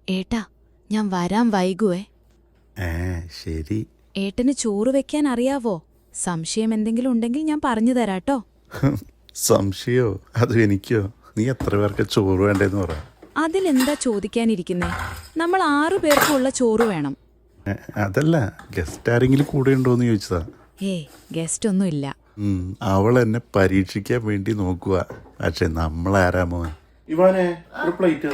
ഏട്ടാ, ഞാൻ വരാൻ വൈകുവേ. ശരി. ഏട്ടന് ചോറ് വെക്കാൻ അറിയാവോ? സംശയം എന്തെങ്കിലും ഉണ്ടെങ്കിൽ ഞാൻ പറഞ്ഞു തരാട്ടോ. സംശയോ? അതും എനിക്കോ? നീ എത്ര പേർക്ക് ചോറ് വേണ്ടേന്ന് പറ. അതിലെന്താ ചോദിക്കാനിരിക്കുന്നേ? നമ്മൾ 6 പേർക്കുള്ള ചോറ് വേണം. അതല്ല, ഗസ്റ്റ് ആരെങ്കിലും കൂടെ ഉണ്ടോന്ന് ചോദിച്ചതാ. ഗസ്റ്റ് ഒന്നുമില്ല. അവൾ എന്നെ പരീക്ഷിക്കാൻ വേണ്ടി നോക്കുക. പക്ഷെ നമ്മളാരാമോ? ഇവാനെ ഒരു പ്ലേറ്റ്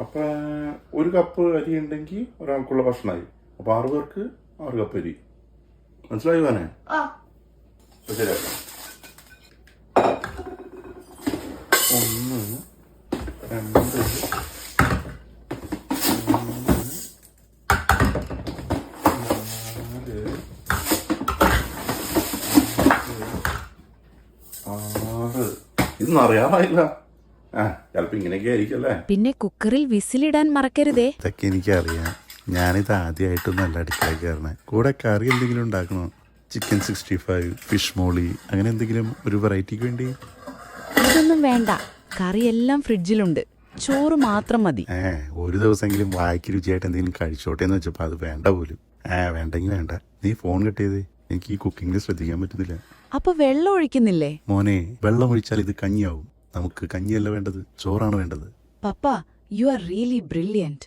അപ്പൊ 1 കപ്പ് അരി ഉണ്ടെങ്കിൽ ഒരാൾക്കുള്ള ഭക്ഷണമായി. അപ്പൊ 6 പേർക്ക് 6 കപ്പ് അരി. മനസ്സിലായി ഇവാനെ? ശരിയാക്കാം. 1 2 6. ഇതൊന്നും അറിയാമായില്ല. ചിലപ്പോ ഇങ്ങനെയൊക്കെ ആയിരിക്കല്ലേ. പിന്നെ കുക്കറിൽ വിസിലിടാൻ മറക്കരുതേ. ഇതൊക്കെ എനിക്കറിയാം. ഞാനിത് ആദ്യമായിട്ടൊന്നല്ല അടുക്കളയിൽ കയറണേ. കൂടെ കറി എന്തെങ്കിലും ഉണ്ടാക്കണോ? ചിക്കൻ 65, ഫിഷ് മോളി, അങ്ങനെ എന്തെങ്കിലും ഒരു വെറൈറ്റിക്ക് വേണ്ടി. ഇതൊന്നും വേണ്ട, കറിയെല്ലാം ഫ്രിഡ്ജിലുണ്ട്. ചോറ് മാത്രം മതി. ഒരു ദിവസമെങ്കിലും വായിക്ക് രുചിയായിട്ട് എന്തെങ്കിലും കഴിച്ചോട്ടെ എന്ന് വെച്ചപ്പോ അത് വേണ്ട പോലും. വേണ്ടെങ്കിൽ വേണ്ട. നീ ഫോൺ കെട്ടിയത്. എനിക്ക് ഈ കുക്കിങ്ങിൽ ശ്രദ്ധിക്കാൻ പറ്റുന്നില്ല. അപ്പൊ വെള്ളം ഒഴിക്കുന്നില്ലേ? മോനെ, വെള്ളം ഒഴിച്ചാൽ ഇത് കഞ്ഞിയാവും. നമുക്ക് കഞ്ഞിയല്ല വേണ്ടത്, ചോറാണ് വേണ്ടത്. പപ്പ, യു ആർ റിയലി ബ്രില്യന്റ്.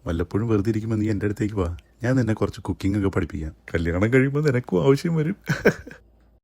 വല്ലപ്പോഴും വെറുതെ ഇരിക്കുമ്പോൾ നീ എൻ്റെ അടുത്തേക്ക് വാ. ഞാൻ നിന്നെ കുറച്ച് കുക്കിംഗ് ഒക്കെ പഠിപ്പിക്കാം. കല്യാണം കഴിയുമ്പോൾ നിനക്കും ആവശ്യം വരും.